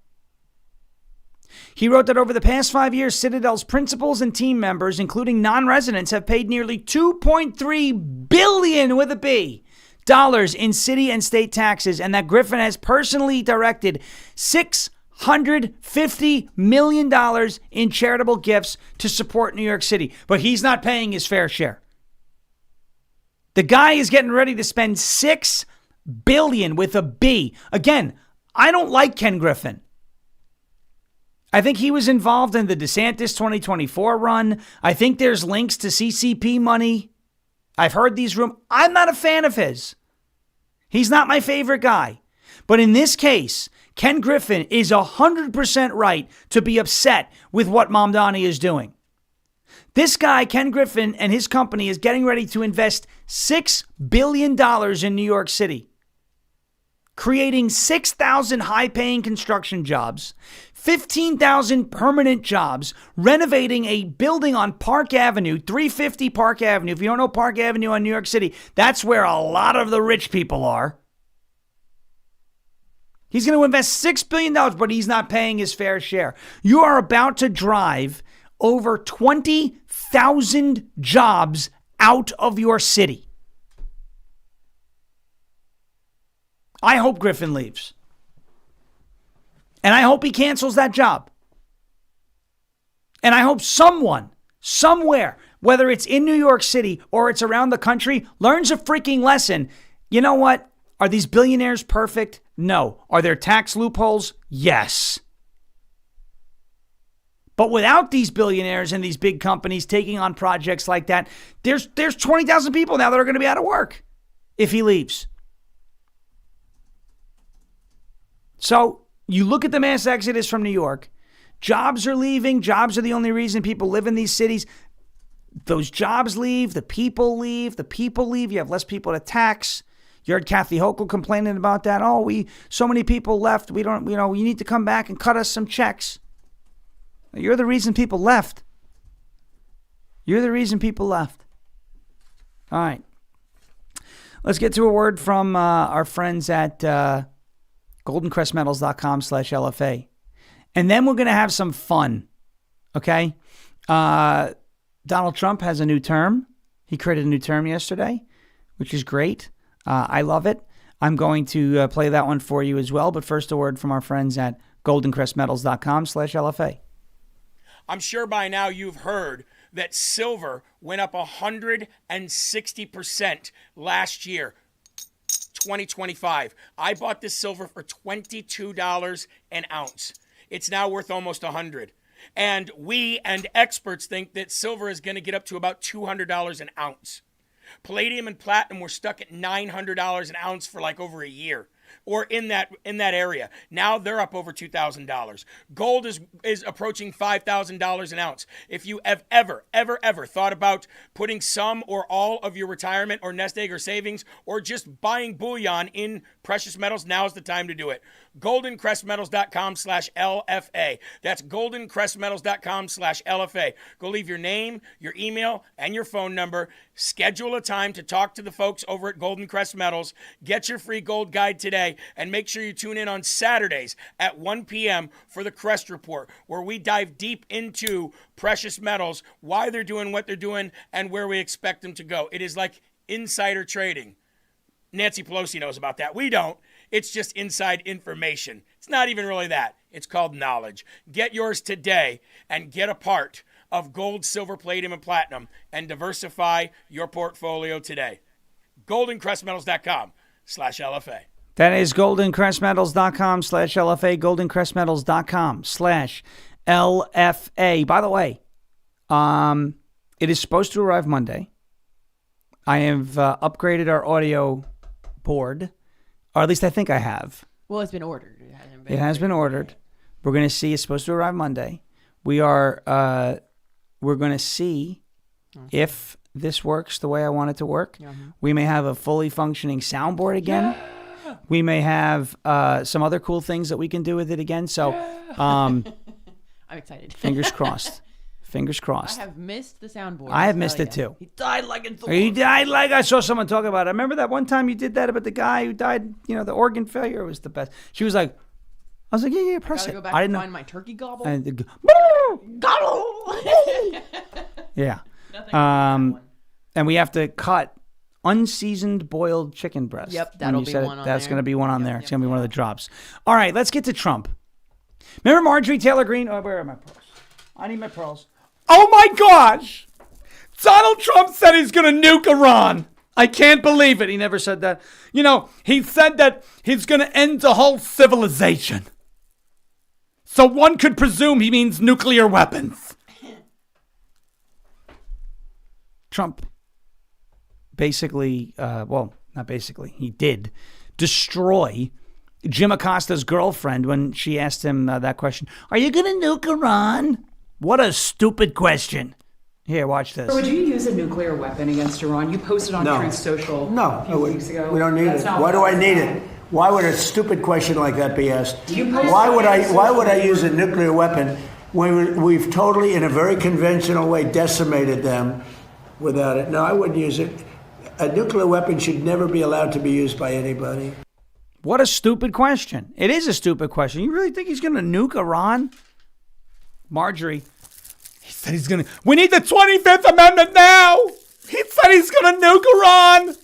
Speaker 1: He wrote that over the past 5 years, Citadel's principals and team members, including non-residents, have paid nearly $2.3 billion with a B dollars in city and state taxes, and that Griffin has personally directed $650 million in charitable gifts to support New York City. But he's not paying his fair share. The guy is getting ready to spend $6 billion with a B. Again, I don't like Ken Griffin. I think he was involved in the DeSantis 2024 run. I think there's links to CCP money. I've heard these rumors. I'm not a fan of his. He's not my favorite guy. But in this case, Ken Griffin is 100% right to be upset with what Mamdani is doing. This guy, Ken Griffin, and his company is getting ready to invest $6 billion in New York City, creating 6,000 high-paying construction jobs, 15,000 permanent jobs, renovating a building on Park Avenue, 350 Park Avenue. If you don't know Park Avenue in New York City, that's where a lot of the rich people are. He's going to invest $6 billion, but he's not paying his fair share. You are about to drive over 20,000 jobs out of your city. I hope Griffin leaves. And I hope he cancels that job. And I hope someone, somewhere, whether it's in New York City or it's around the country, learns a freaking lesson. You know what? Are these billionaires perfect? No. Are there tax loopholes? Yes. But without these billionaires and these big companies taking on projects like that, there's 20,000 people now that are going to be out of work if he leaves. So you look at the mass exodus from New York. Jobs are leaving. Jobs are the only reason people live in these cities. Those jobs leave. The people leave. The people leave. You have less people to tax. You heard Kathy Hochul complaining about that. Oh, so many people left. We don't, you need to come back and cut us some checks. You're the reason people left. You're the reason people left. All right. Let's get to a word from our friends at goldencrestmetals.com/LFA. And then we're going to have some fun. Okay? Donald Trump has a new term. He created a new term yesterday, which is great. I love it. I'm going to play that one for you as well. But first, a word from our friends at goldencrestmetals.com/LFA.
Speaker 4: I'm sure by now you've heard that silver went up 160% last year, 2025. I bought this silver for $22 an ounce. It's now worth almost $100. And we and experts think that silver is going to get up to about $200 an ounce. Palladium and platinum were stuck at $900 an ounce for like over a year. or in that area. Now they're up over $2,000. Gold is approaching $5,000 an ounce. If you have ever thought about putting some or all of your retirement or nest egg or savings or just buying bullion in precious metals, now's the time to do it. goldencrestmetals.com/LFA. That's goldencrestmetals.com/LFA. Go leave your name, your email, and your phone number. Schedule a time to talk to the folks over at Golden Crest Metals. Get your free gold guide today, and make sure you tune in on Saturdays at 1 p.m. for the Crest Report, where we dive deep into precious metals, why they're doing what they're doing, and where we expect them to go. It is like insider trading. Nancy Pelosi knows about that. We don't. It's just inside information. It's not even really that. It's called knowledge. Get yours today and get a part of gold, silver, palladium, and platinum and diversify your portfolio today. goldencrestmetals.com/LFA.
Speaker 1: That is goldencrestmetals.com/LFA, goldencrestmetals.com/LFA. By the way, it is supposed to arrive Monday. I have upgraded our audio board, or at least I think I have.
Speaker 2: Well, it's been ordered.
Speaker 1: It has been ordered. We're going to see. It's supposed to arrive Monday. We're going to see if this works the way I want it to work. We may have a fully functioning soundboard again. We may have some other cool things that we can do with it again. So
Speaker 2: I'm excited.
Speaker 1: Fingers crossed. Fingers crossed.
Speaker 2: I have missed the soundboard.
Speaker 1: I have missed it too.
Speaker 2: He died like in Thor.
Speaker 1: He died like I saw someone talk about it. I remember that one time you did that about the guy who died, the organ failure was the best. She was like, I was like, yeah, press
Speaker 2: I
Speaker 1: it.
Speaker 2: gotta go back
Speaker 1: I
Speaker 2: and
Speaker 1: didn't
Speaker 2: find my turkey gobble.
Speaker 1: Gobble! Yeah.
Speaker 2: Nothing.
Speaker 1: And we have to cut unseasoned boiled chicken breast.
Speaker 2: Yep, that'll be one on
Speaker 1: That's
Speaker 2: there.
Speaker 1: going to be one on there.
Speaker 2: Yep,
Speaker 1: It's going to be one of the drops. All right, let's get to Trump. Remember Marjorie Taylor Greene? Oh, where are my pearls? I need my pearls. Oh my gosh! Donald Trump said he's going to nuke Iran. I can't believe it. He never said that. He said that he's going to end the whole civilization. So one could presume he means nuclear weapons. Trump basically, not basically, he did destroy Jim Acosta's girlfriend when she asked him that question. Are you going to nuke Iran? What a stupid question. Here, watch this.
Speaker 5: Would you use a nuclear weapon against Iran? You posted on Truth Social a few weeks ago.
Speaker 6: We don't need it. Why do I need it? Why would a stupid question like that be asked?
Speaker 5: Why
Speaker 6: would I use a nuclear weapon when we've totally, in a very conventional way, decimated them without it? No, I wouldn't use it. A nuclear weapon should never be allowed to be used by anybody.
Speaker 1: What a stupid question. It is a stupid question. You really think he's going to nuke Iran? Marjorie, he said he's going to... We need the 25th Amendment now! He said he's going to nuke Iran!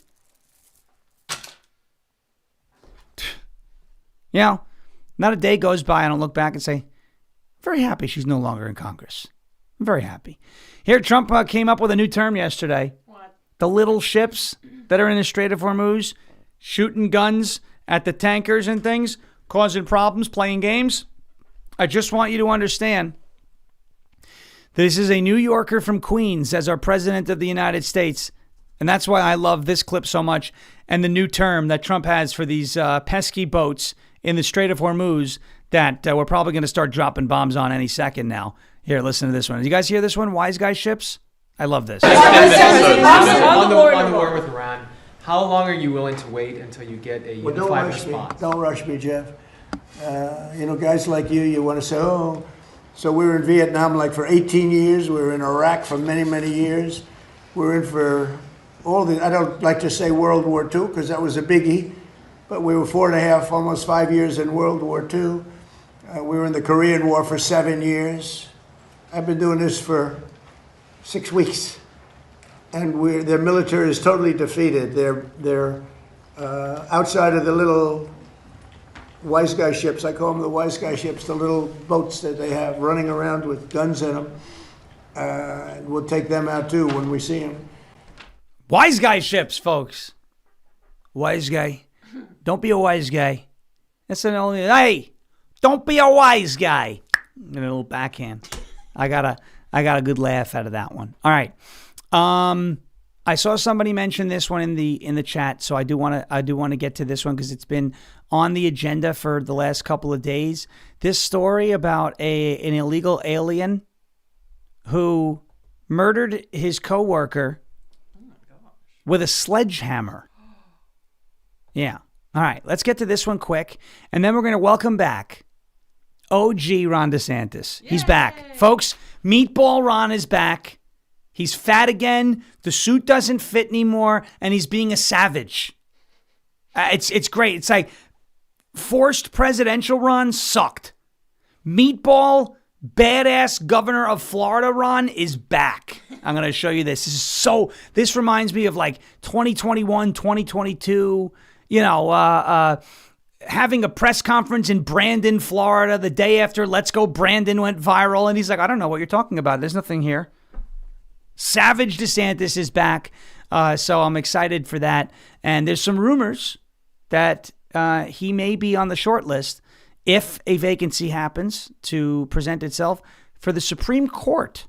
Speaker 1: Not a day goes by I don't look back and say, very happy she's no longer in Congress. I'm very happy. Here, Trump came up with a new term yesterday.
Speaker 2: What?
Speaker 1: The little ships that are in the Strait of Hormuz, shooting guns at the tankers and things, causing problems, playing games. I just want you to understand, this is a New Yorker from Queens as our president of the United States. And that's why I love this clip so much and the new term that Trump has for these pesky boats in the Strait of Hormuz that we're probably going to start dropping bombs on any second now. Here, listen to this one. Did you guys hear this one? Wise guy ships? I love this.
Speaker 7: On the war with Iran, how long are you willing to wait until you get a unified response?
Speaker 6: Don't rush me, Jeff. Guys like you want to say, oh, so we were in Vietnam for 18 years. We were in Iraq for many, many years. We're in for I don't like to say World War II because that was a biggie, but we were 4.5, almost 5 years in World War II. We were in the Korean War for 7 years. I've been doing this for 6 weeks, and their military is totally defeated. They're outside of the little wise guy ships. I call them the wise guy ships, the little boats that they have running around with guns in them. We'll take them out too when we see them.
Speaker 1: Wise guy ships, folks. Wise guy. Don't be a wise guy. That's an only. Hey, don't be a wise guy. And a little backhand. I got a good laugh out of that one. All right. I saw somebody mention this one in the chat, so I do want to get to this one because it's been on the agenda for the last couple of days. This story about an illegal alien who murdered his coworker with a sledgehammer. Yeah. All right, let's get to this one quick, and then we're going to welcome back OG Ron DeSantis. He's back. Folks, Meatball Ron is back. He's fat again. The suit doesn't fit anymore, and he's being a savage. It's great. It's like forced presidential Ron sucked. Meatball, badass governor of Florida Ron is back. I'm going to show you this. This reminds me of like 2021, 2022, having a press conference in Brandon, Florida, the day after Let's Go Brandon went viral. And he's like, I don't know what you're talking about. There's nothing here. Savage DeSantis is back. So I'm excited for that. And there's some rumors that he may be on the short list if a vacancy happens to present itself for the Supreme Court.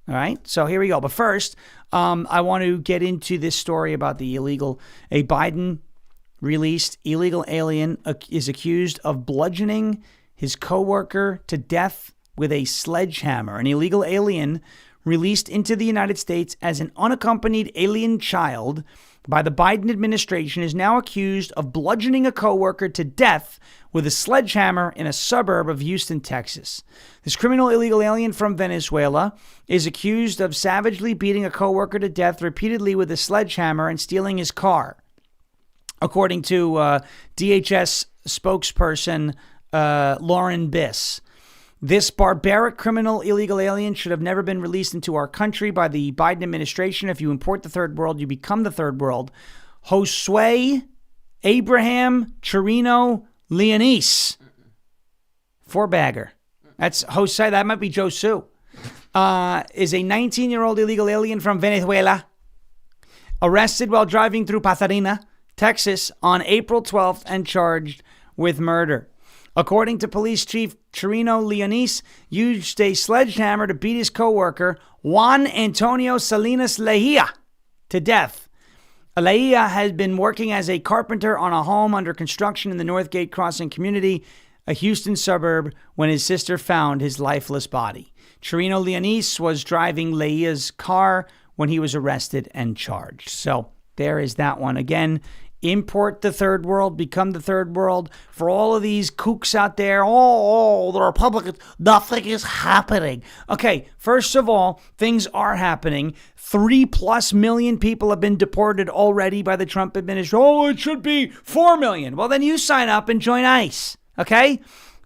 Speaker 1: All right, so here we go. But first, I want to get into this story about a Biden-released illegal alien is accused of bludgeoning his coworker to death with a sledgehammer. An illegal alien released into the United States as an unaccompanied alien child by the Biden administration is now accused of bludgeoning a coworker to death with a sledgehammer in a suburb of Houston, Texas. This criminal illegal alien from Venezuela is accused of savagely beating a coworker to death repeatedly with a sledgehammer and stealing his car. According to DHS spokesperson Lauren Biss, this barbaric criminal illegal alien should have never been released into our country by the Biden administration. If you import the third world, you become the third world. Josue Abraham Chirino Leonese. Four-bagger. That's Jose. That might be Josu. Is a 19-year-old illegal alien from Venezuela. Arrested while driving through Pasadena, Texas on April 12th and charged with murder. According to police chief Chirino Leonese, used a sledgehammer to beat his coworker, Juan Antonio Salinas Lehia, to death. Lehia has been working as a carpenter on a home under construction in the Northgate Crossing community, a Houston suburb, when his sister found his lifeless body. Chirino Leonese was driving Lehia's car when he was arrested and charged. So there is that one. Again, import the third world, become the third world. For all of these kooks out there, the Republicans, nothing is happening. Okay, first of all, things are happening. 3+ million people have been deported already by the Trump administration. Oh, it should be 4 million. Well, then you sign up and join ICE, okay?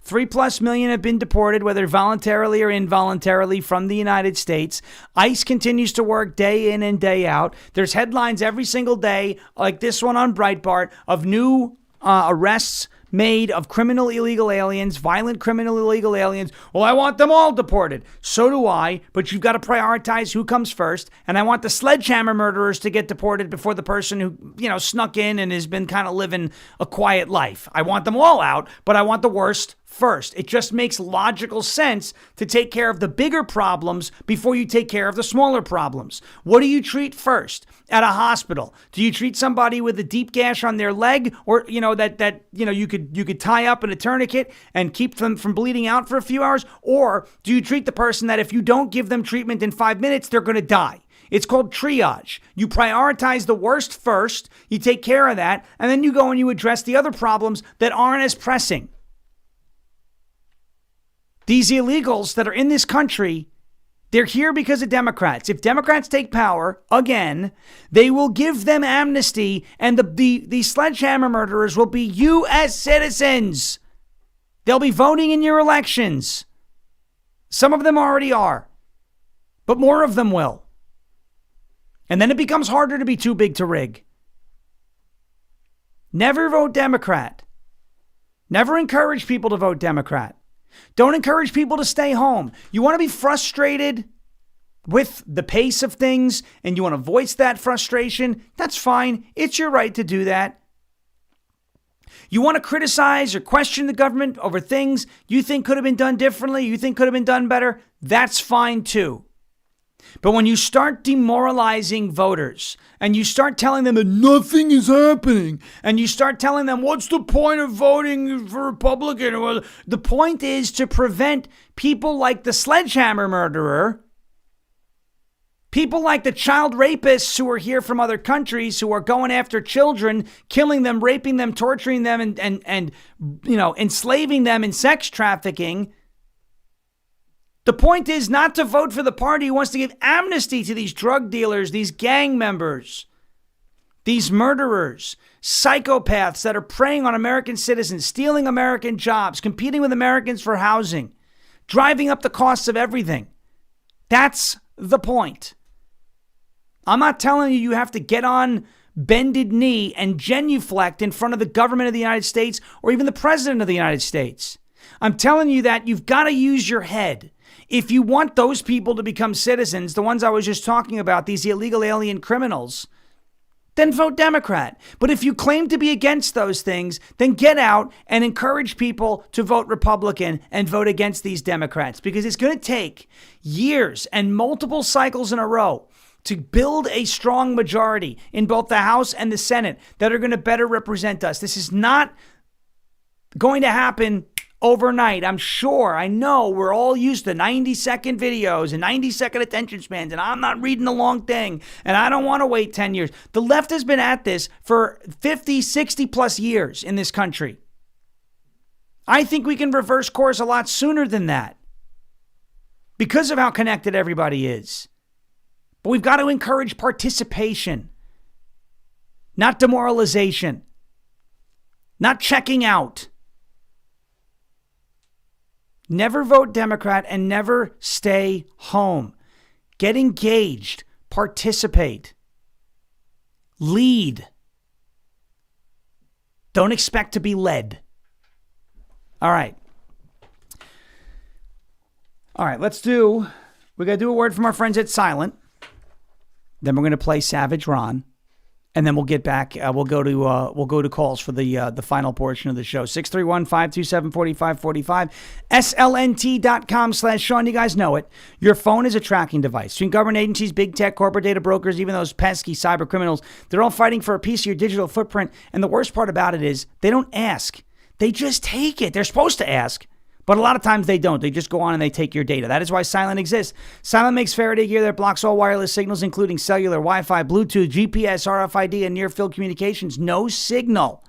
Speaker 1: 3+ million have been deported, whether voluntarily or involuntarily, from the United States. ICE continues to work day in and day out. There's headlines every single day, like this one on Breitbart, of new arrests made of criminal illegal aliens, violent criminal illegal aliens. Well, I want them all deported. So do I, but you've got to prioritize who comes first. And I want the sledgehammer murderers to get deported before the person who, snuck in and has been kind of living a quiet life. I want them all out, but I want the worst first. It just makes logical sense to take care of the bigger problems before you take care of the smaller problems. What do you treat first at a hospital? Do you treat somebody with a deep gash on their leg, or that you could tie up in a tourniquet and keep them from bleeding out for a few hours? Or do you treat the person that if you don't give them treatment in 5 minutes, they're going to die? It's called triage. You prioritize the worst first, you take care of that, and then you go and you address the other problems that aren't as pressing. These illegals that are in this country, they're here because of Democrats. If Democrats take power again, they will give them amnesty, and the sledgehammer murderers will be U.S. citizens. They'll be voting in your elections. Some of them already are, but more of them will. And then it becomes harder to be too big to rig. Never vote Democrat. Never encourage people to vote Democrat. Don't encourage people to stay home. You want to be frustrated with the pace of things and you want to voice that frustration? That's fine. It's your right to do that. You want to criticize or question the government over things you think could have been done differently, you think could have been done better? That's fine too. But when you start demoralizing voters and you start telling them that nothing is happening and you start telling them what's the point of voting for Republican? Well, the point is to prevent people like the sledgehammer murderer, people like the child rapists who are here from other countries who are going after children, killing them, raping them, torturing them, and enslaving them in sex trafficking. The point is not to vote for the party who wants to give amnesty to these drug dealers, these gang members, these murderers, psychopaths that are preying on American citizens, stealing American jobs, competing with Americans for housing, driving up the costs of everything. That's the point. I'm not telling you have to get on bended knee and genuflect in front of the government of the United States or even the president of the United States. I'm telling you that you've got to use your head. If you want those people to become citizens, the ones I was just talking about, these illegal alien criminals, then vote Democrat. But if you claim to be against those things, then get out and encourage people to vote Republican and vote against these Democrats, because it's going to take years and multiple cycles in a row to build a strong majority in both the House and the Senate that are going to better represent us. This is not going to happen overnight. I'm sure, I know we're all used to 90-second videos and 90-second attention spans, and I'm not reading the long thing, and I don't want to wait 10 years. The left has been at this for 50, 60 plus years in this country. I think we can reverse course a lot sooner than that because of how connected everybody is. But we've got to encourage participation, not demoralization, not checking out. Never vote Democrat and never stay home. Get engaged. Participate. Lead. Don't expect to be led. All right. We got to do a word from our friends at Silent. Then we're going to play Savage Ron. And then we'll get back. We'll go to calls for the final portion of the show. 631-527-4545. SLNT.com/Sean. You guys know it. Your phone is a tracking device. Between government agencies, big tech, corporate data brokers, even those pesky cyber criminals, they're all fighting for a piece of your digital footprint. And the worst part about it is they don't ask. They just take it. They're supposed to ask. But a lot of times they don't. They just go on and they take your data. That is why Silent exists. Silent makes Faraday gear that blocks all wireless signals, including cellular, Wi-Fi, Bluetooth, GPS, RFID, and near-field communications. No signal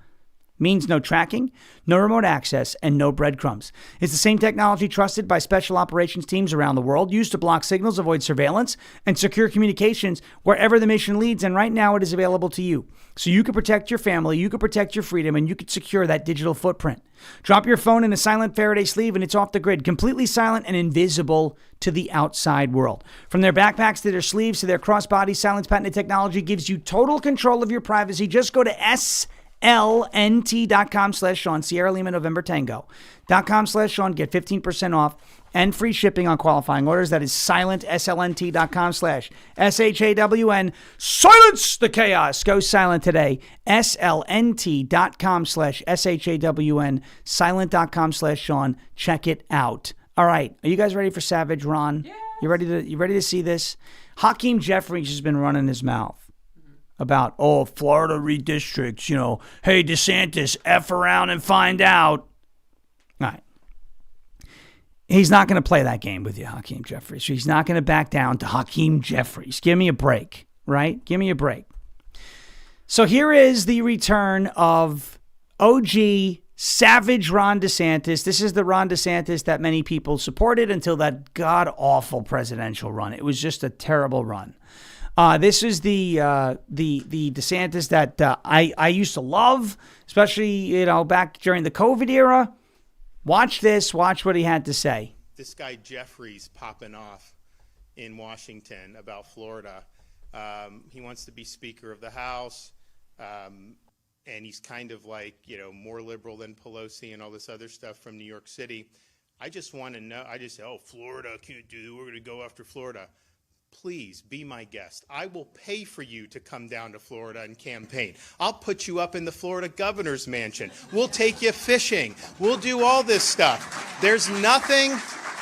Speaker 1: means no tracking, no remote access, and no breadcrumbs. It's the same technology trusted by special operations teams around the world, used to block signals, avoid surveillance, and secure communications wherever the mission leads. And right now it is available to you. So you can protect your family, you can protect your freedom, and you can secure that digital footprint. Drop your phone in a Silent Faraday sleeve and it's off the grid, completely silent and invisible to the outside world. From their backpacks to their sleeves to their crossbody, Silent's patented technology gives you total control of your privacy. Just go to SLNT.com/Sean, Sierra Lima November Tango.com/Sean. Get 15% off and free shipping on qualifying orders. That is Silent, SLNT.com/SHAWN. Silence the chaos. Go silent today. SLNT.com/SHAWN. Silent.com/Sean. Check it out. All right. Are you guys ready for Savage Ron? Yeah. You ready to see this? Hakeem Jeffries has been running his mouth about, Florida redistricts, hey, DeSantis, F around and find out. All right. He's not going to play that game with you, Hakeem Jeffries. He's not going to back down to Hakeem Jeffries. Give me a break, right? Give me a break. So here is the return of OG Savage Ron DeSantis. This is the Ron DeSantis that many people supported until that god-awful presidential run. It was just a terrible run. This is the DeSantis that I used to love, especially back during the COVID era. Watch this. Watch what he had to say.
Speaker 8: This guy Jeffries popping off in Washington about Florida. He wants to be Speaker of the House, and he's kind of like more liberal than Pelosi and all this other stuff from New York City. I just want to know. I just say, Florida can't do. We're going to go after Florida. Please be my guest. I will pay for you to come down to Florida and campaign. I'll put you up in the Florida governor's mansion. We'll take you fishing. We'll do all this stuff. There's nothing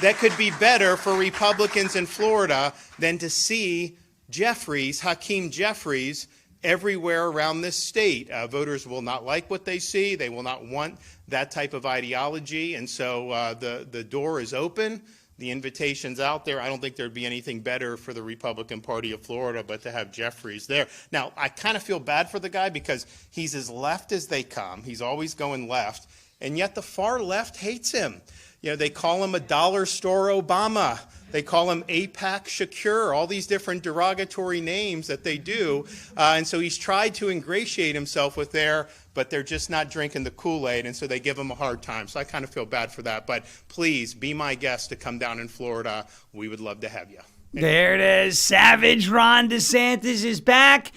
Speaker 8: that could be better for Republicans in Florida than to see Hakeem Jeffries, everywhere around this state. Voters will not like what they see. They will not want that type of ideology. And so the door is open. The invitation's out there. I don't think there'd be anything better for the Republican Party of Florida but to have Jeffries there. Now, I kind of feel bad for the guy because he's as left as they come. He's always going left. And yet the far left hates him. You know, they call him a dollar store Obama. They call him AIPAC Shakur, all these different derogatory names that they do. And so he's tried to ingratiate himself with there, but they're just not drinking the Kool-Aid, and so they give him a hard time. So I kind of feel bad for that. But please be my guest to come down in Florida. We would love to have you.
Speaker 1: There it is. Savage Ron DeSantis is back.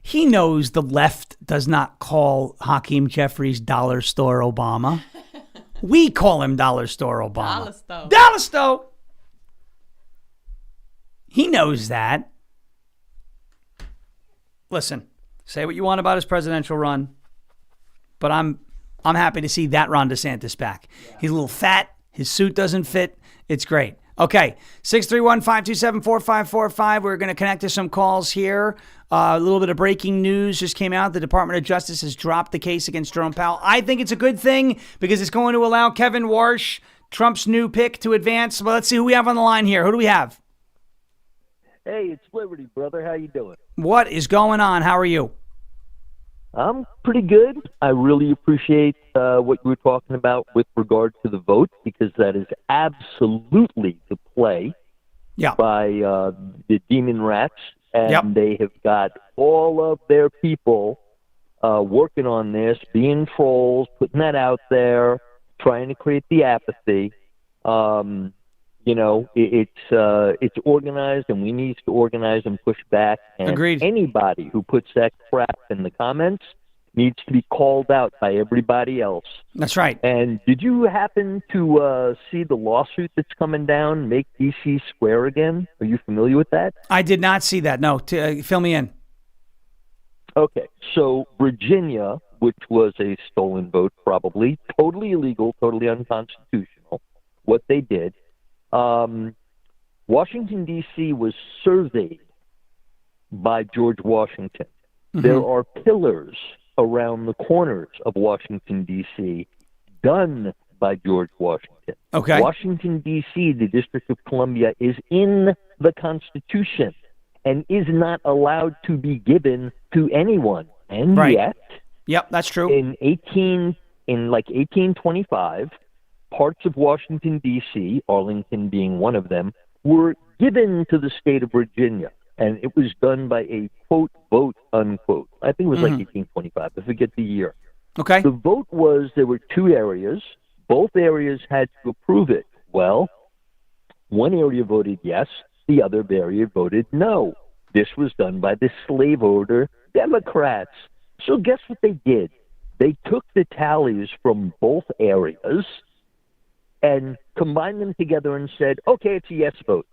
Speaker 1: He knows the left does not call Hakeem Jeffries dollar store Obama. We call him dollar store Obama. Dollar store. He knows that. Listen, say what you want about his presidential run, but I'm happy to see that Ron DeSantis back. Yeah. He's a little fat. His suit doesn't fit. It's great. Okay, 631-527-4545. We're going to connect to some calls here. A little bit of breaking news just came out. The Department of Justice has dropped the case against Jerome Powell. I think it's a good thing because it's going to allow Kevin Warsh, Trump's new pick, to advance. Well, let's see who we have on the line here. Who do we have?
Speaker 9: Hey, it's Liberty, brother. How you doing?
Speaker 1: What is going on? How are you?
Speaker 9: I'm pretty good. I really appreciate what you were talking about with regard to the vote, because that is absolutely the play by the demon rats. And they have got all of their people working on this, being trolls, putting that out there, trying to create the apathy. You know, it's organized, and we need to organize and push back. And
Speaker 1: Agreed.
Speaker 9: Anybody who puts that crap in the comments needs to be called out by everybody else.
Speaker 1: That's right.
Speaker 9: And did you happen to see the lawsuit that's coming down, Make D.C. Square Again? Are you familiar with that?
Speaker 1: I did not see that. No, fill me in.
Speaker 9: Okay, so Virginia, which was a stolen vote probably, totally illegal, totally unconstitutional, what they did, Washington, D.C. was surveyed by George Washington. Mm-hmm. There are pillars around the corners of Washington, D.C., done by George Washington.
Speaker 1: Okay.
Speaker 9: Washington, D.C., the District of Columbia, is in the Constitution and is not allowed to be given to anyone. And yet,
Speaker 1: that's true.
Speaker 9: In 1825, parts of Washington, D.C., Arlington being one of them, were given to the state of Virginia. And it was done by a, quote, vote, unquote. I think it was like 1825. I forget the year.
Speaker 1: Okay.
Speaker 9: The vote was, there were two areas. Both areas had to approve it. Well, one area voted yes. The other area voted no. This was done by the slave owner Democrats. So guess what they did? They took the tallies from both areas and combined them together and said, okay, it's a yes vote.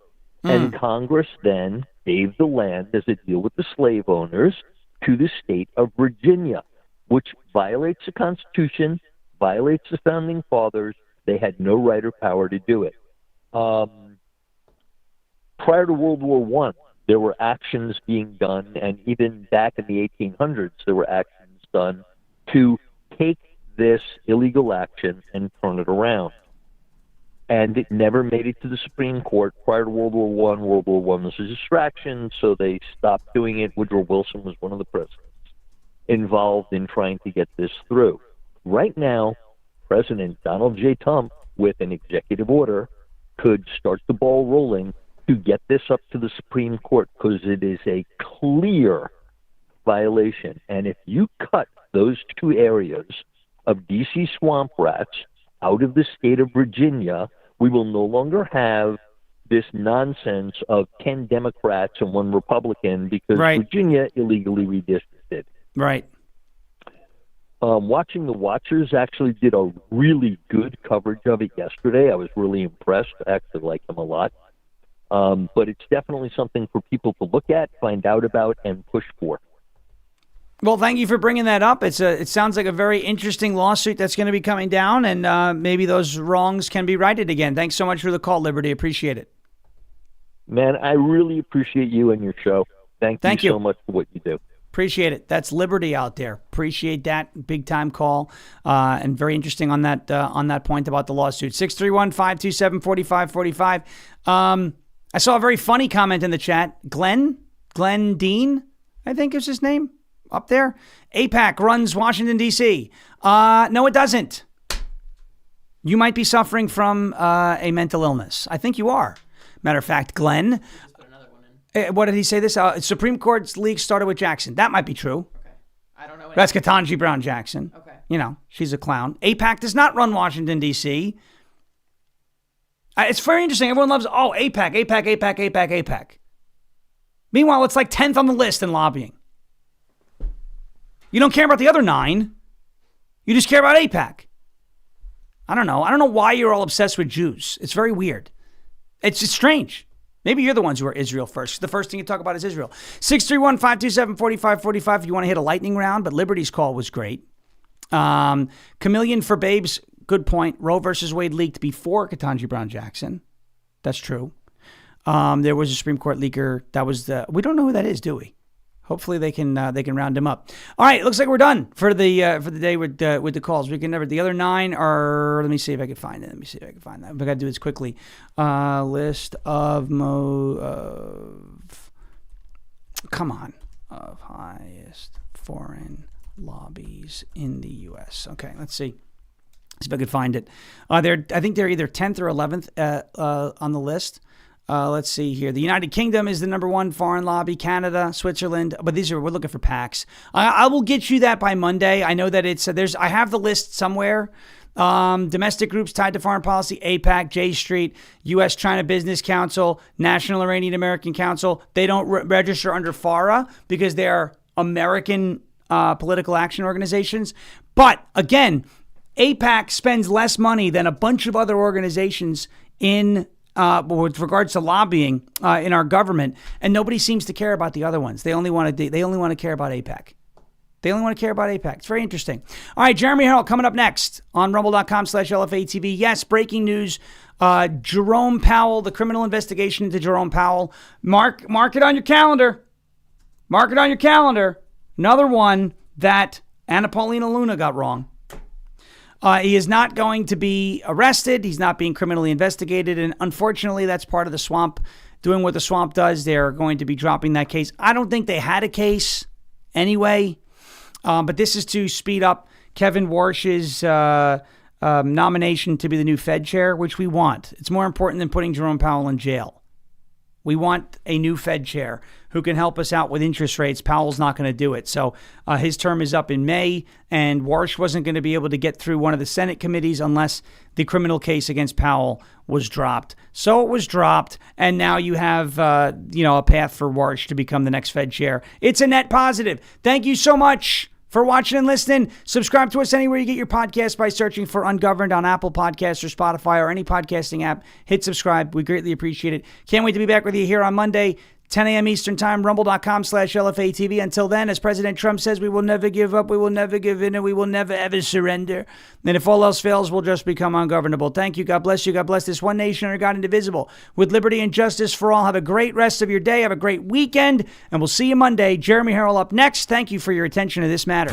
Speaker 9: And Congress then gave the land as a deal with the slave owners to the state of Virginia, which violates the Constitution, violates the Founding Fathers. They had no right or power to do it. Prior to World War I, there were actions being done, and even back in the 1800s, there were actions done to take this illegal action and turn it around. And it never made it to the Supreme Court. Prior to World War I, World War I was a distraction, so they stopped doing it. Woodrow Wilson was one of the presidents involved in trying to get this through. Right now, President Donald J. Trump, with an executive order, could start the ball rolling to get this up to the Supreme Court, because it is a clear violation. And if you cut those two areas of D.C. swamp rats out of the state of Virginia, we will no longer have this nonsense of 10 Democrats and 1 Republican, because Virginia illegally redistricted.
Speaker 1: Right.
Speaker 9: Watching the Watchers actually did a really good coverage of it yesterday. I was really impressed. I actually like them a lot. But it's definitely something for people to look at, find out about, and push for.
Speaker 1: Well, thank you for bringing that up. It sounds like a very interesting lawsuit that's going to be coming down, and maybe those wrongs can be righted again. Thanks so much for the call, Liberty. Appreciate it.
Speaker 9: Man, I really appreciate you and your show. Thank you so much for what you do.
Speaker 1: Appreciate it. That's Liberty out there. Appreciate that big time call, and very interesting on that point about the lawsuit. 631-527-4545. I saw a very funny comment in the chat. Glenn Dean, I think is his name. Up there. AIPAC runs Washington, D.C. No, it doesn't. You might be suffering from a mental illness. I think you are. Matter of fact, Glenn. What did he say this? Supreme Court's leak started with Jackson. That might be true.
Speaker 2: Okay. I don't know.
Speaker 1: That's Ketanji Brown Jackson.
Speaker 2: Okay.
Speaker 1: You know, she's a clown. AIPAC does not run Washington, D.C. It's very interesting. Everyone loves, AIPAC. Meanwhile, it's like 10th on the list in lobbying. You don't care about the other 9. You just care about AIPAC. I don't know. I don't know why you're all obsessed with Jews. It's very weird. It's just strange. Maybe you're the ones who are Israel first. The first thing you talk about is Israel. 631-527-4545 if you want to hit a lightning round, but Liberty's call was great. Chameleon for Babes, good point. Roe versus Wade leaked before Ketanji Brown Jackson. That's true. There was a Supreme Court leaker. That was we don't know who that is, do we? Hopefully they can round him up. All right, it looks like we're done for the day with the calls. We can never. The other 9 are. Let me see if I can find it. We got to do this quickly. List of of highest foreign lobbies in the U.S. Okay, let's see. See if I could find it. I think they're either 10th or 11th on the list. Let's see here. The United Kingdom is the number 1 foreign lobby. Canada, Switzerland, but we're looking for PACs. I will get you that by Monday. I know that it's I have the list somewhere. Domestic groups tied to foreign policy: AIPAC, J Street, U.S. China Business Council, National Iranian American Council. They don't register under FARA because they are American political action organizations. But again, AIPAC spends less money than a bunch of other organizations in with regards to lobbying in our government, and nobody seems to care about the other ones. They only want to care about AIPAC. It's very interesting. All right, Jeremy Harrell coming up next on rumble.com/LFA TV. Yes, breaking news. Jerome Powell, the criminal investigation into Jerome Powell. Mark it on your calendar. Another one that Anna Paulina Luna got wrong. He is not going to be arrested. He's not being criminally investigated. And unfortunately, that's part of the swamp doing what the swamp does. They're going to be dropping that case. I don't think they had a case anyway. But this is to speed up Kevin Warsh's nomination to be the new Fed chair, which we want. It's more important than putting Jerome Powell in jail. We want a new Fed chair who can help us out with interest rates. Powell's not going to do it. So his term is up in May, and Warsh wasn't going to be able to get through one of the Senate committees unless the criminal case against Powell was dropped. So it was dropped, and now you have a path for Warsh to become the next Fed chair. It's a net positive. Thank you so much for watching and listening. Subscribe to us anywhere you get your podcast by searching for Ungoverned on Apple Podcasts or Spotify or any podcasting app. Hit subscribe. We greatly appreciate it. Can't wait to be back with you here on Monday, 10 a.m. Eastern Time, rumble.com/LFA TV. Until then, as President Trump says, we will never give up, we will never give in, and we will never ever surrender. And if all else fails, we'll just become ungovernable. Thank you. God bless you. God bless this one nation under God indivisible, with liberty and justice for all. Have a great rest of your day. Have a great weekend, and we'll see you Monday. Jeremy Harrell up next. Thank you for your attention to this matter.